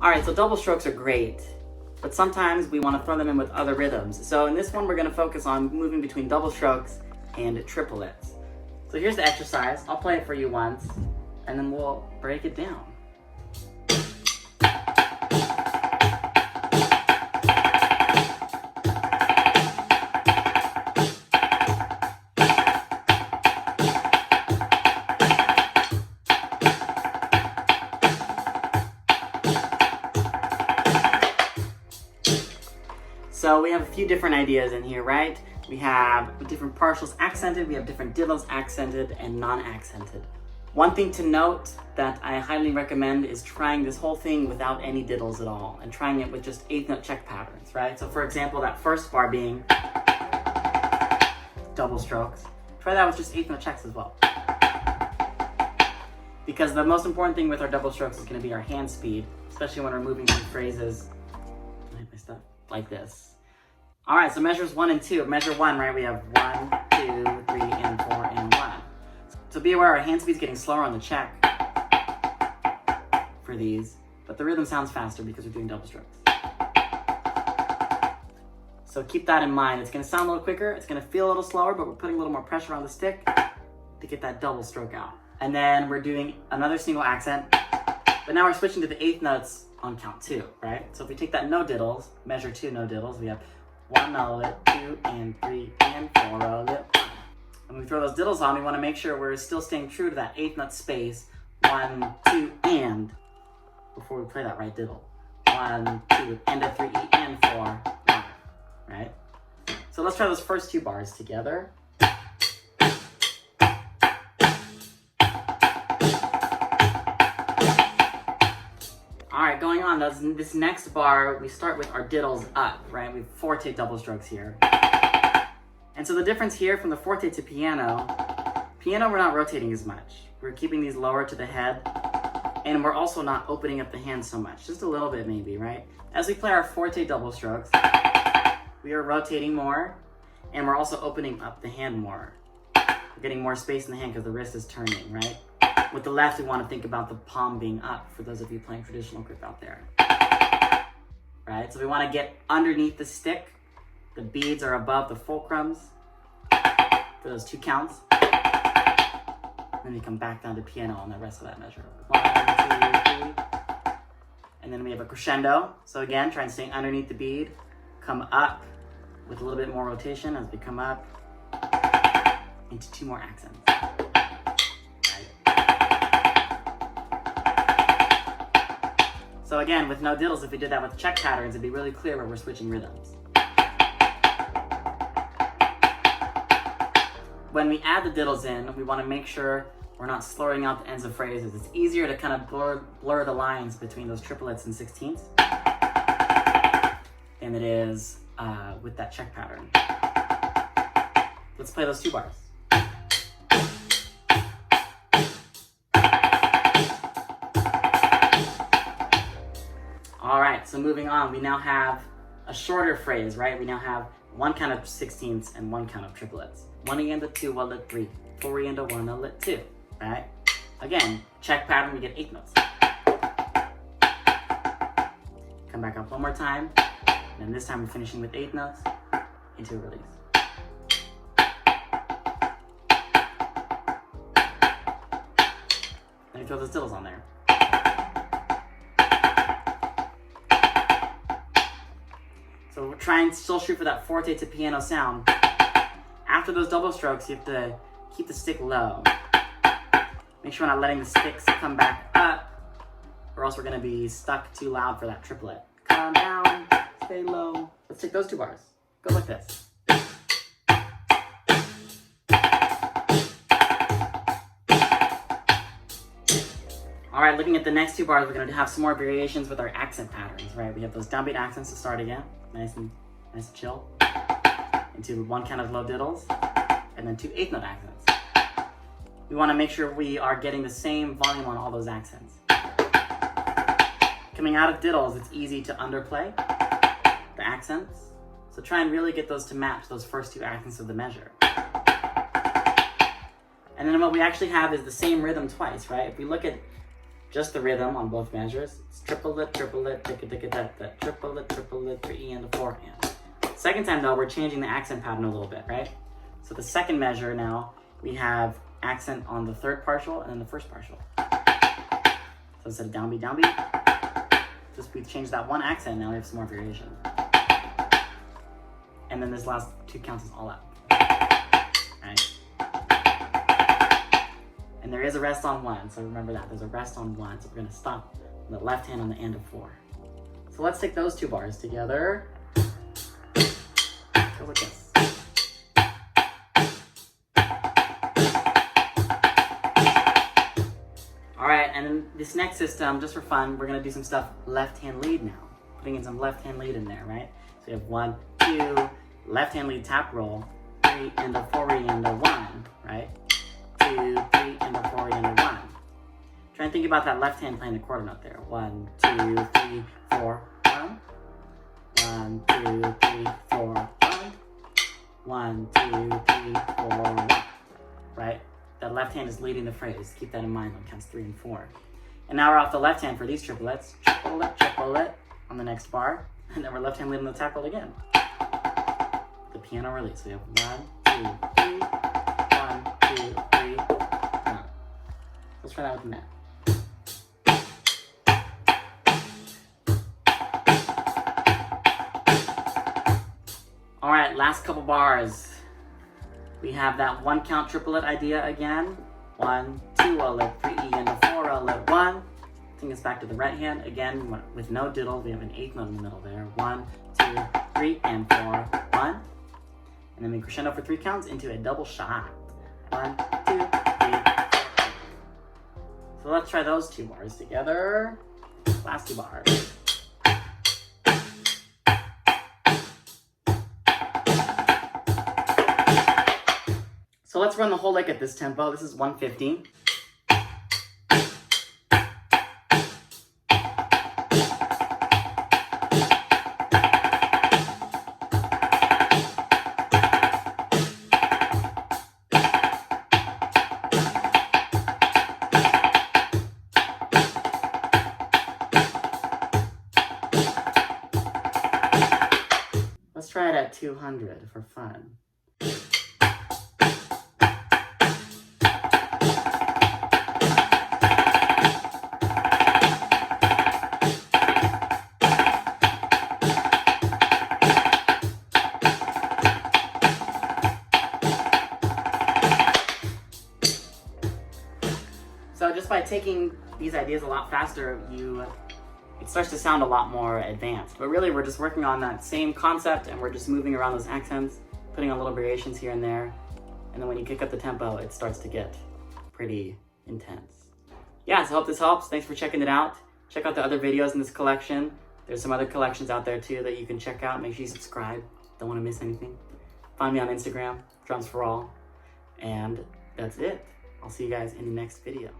All right, so double strokes are great, but sometimes we want to throw them in with other rhythms. So in this one, we're going to focus on moving between double strokes and triplets. So here's the exercise. I'll play it for you once, and then we'll break it down. So we have a few different ideas in here, right? We have different partials accented, we have different diddles accented and non-accented. One thing to note that I highly recommend is trying this whole thing without any diddles at all and trying it with just eighth note check patterns, right? So for example, that first bar being double strokes, try that with just eighth note checks as well. Because the most important thing with our double strokes is going to be our hand speed, especially when we're moving through phrases like this. All right, so measures 1 and 2. Measure 1, right? We have 1, 2, 3, and 4, and 1. So be aware our hand speed's getting slower on the check for these, but the rhythm sounds faster because we're doing double strokes. So keep that in mind. It's gonna sound a little quicker, it's gonna feel a little slower, but we're putting a little more pressure on the stick to get that double stroke out. And then we're doing another single accent, but now we're switching to the eighth notes on count 2, right? So if we take that no diddles, measure 2 no diddles, we have 1 a lit, 2 and 3 and 4 a lit. When we throw those diddles on, we want to make sure we're still staying true to that eighth note space. 1, 2, and before we play that right diddle. 1, 2, and a 3 and 4, 1, right? So let's try those first 2 bars together. All right, going on, this next bar, we start with our diddles up, right? We have forte double strokes here. And so the difference here from the forte to piano, we're not rotating as much. We're keeping these lower to the head, and we're also not opening up the hand so much, just a little bit maybe, right? As we play our forte double strokes, we are rotating more, and we're also opening up the hand more. We're getting more space in the hand because the wrist is turning, right? With the left, we want to think about the palm being up for those of you playing traditional grip out there. Right? So we want to get underneath the stick. The beads are above the fulcrums for those 2 counts. Then we come back down to piano on the rest of that measure. 1, 2, 3. And then we have a crescendo. So again, try and stay underneath the bead. Come up with a little bit more rotation as we come up into 2 more accents. So again, with no diddles, if we did that with check patterns, it'd be really clear where we're switching rhythms. When we add the diddles in, we want to make sure we're not slurring out the ends of phrases. It's easier to kind of blur the lines between those triplets and 16ths than it is with that check pattern. Let's play those 2 bars. All right, so moving on, we now have a shorter phrase, right? We now have 1 count of 16ths and 1 count of triplets. 1 and a 2 a lit 3, 4 and a 1 a lit 2, right? Again, check pattern, we get 8 notes. Come back up one more time, and then this time we're finishing with 8 notes into a release. Then we throw those diddles on there. So we're trying to still shoot for that forte to piano sound. After those double strokes, you have to keep the stick low. Make sure we're not letting the sticks come back up, or else we're gonna be stuck too loud for that triplet. Calm down, stay low. Let's take those 2 bars. Go like this. All right, looking at the next 2 bars, we're gonna have some more variations with our accent patterns, right? We have those downbeat accents to start again, nice and chill, into 1 count of low diddles, and then 2 eighth note accents. We wanna make sure we are getting the same volume on all those accents. Coming out of diddles, it's easy to underplay the accents, so try and really get those to match those first 2 accents of the measure. And then what we actually have is the same rhythm twice, right? If we look at just the rhythm on both measures. It's triplet, triplet, ticka ticka tat tat, triplet, triplet, 3 and a 4 and. Second time though, we're changing the accent pattern a little bit, right? So the second measure now, we have accent on the third partial and then the first partial. So instead of downbeat, just we change that one accent, now we have some more variation. And then this last 2 counts is all up. Right? And there is a rest on 1, so remember that. There's a rest on 1, so we're gonna stop the left hand on the end of 4. So let's take those 2 bars together. Go with this. All right, and then this next system, just for fun, we're gonna do some stuff left hand lead now. Putting in some left hand lead in there, right? So we have 1, 2, left hand lead tap roll, 3 and a 4 and a 1, right? 2, 3 and a 4 and a 1. Try and think about that left hand playing the quarter note there. 1, 2, 3, 4, 1. 1, 2, 3, 4, 1. 1, 2, 3, 4, 1. Right? That left hand is leading the phrase. Keep that in mind when it counts 3 and 4. And now we're off the left hand for these triplets. Triplet, triplet on the next bar. And then we're left hand leading the tap roll again. The piano release. We have 1, 2, 3. 1, 2, 3. 1. Let's try that with the net. All right, last couple bars. We have that 1 count triplet idea again. 1, 2, a lick, 3 and a 4, a lick, 1. Take us back to the right hand again with no diddle. We have an 8th note in the middle there. 1, 2, 3 and 4, 1. And then we crescendo for 3 counts into a double shot. 1, 2, 3, 4. So let's try those 2 bars together. Last 2 bars. So let's run the whole lick at this tempo. This is 150. Let's try it at 200 for fun. So just by taking these ideas a lot faster, it starts to sound a lot more advanced. But really, we're just working on that same concept, and we're just moving around those accents, putting on little variations here and there. And then when you kick up the tempo, it starts to get pretty intense. Yeah, so I hope this helps. Thanks for checking it out. Check out the other videos in this collection. There's some other collections out there too that you can check out. Make sure you subscribe. Don't want to miss anything. Find me on Instagram, Drums for All. And that's it. I'll see you guys in the next video.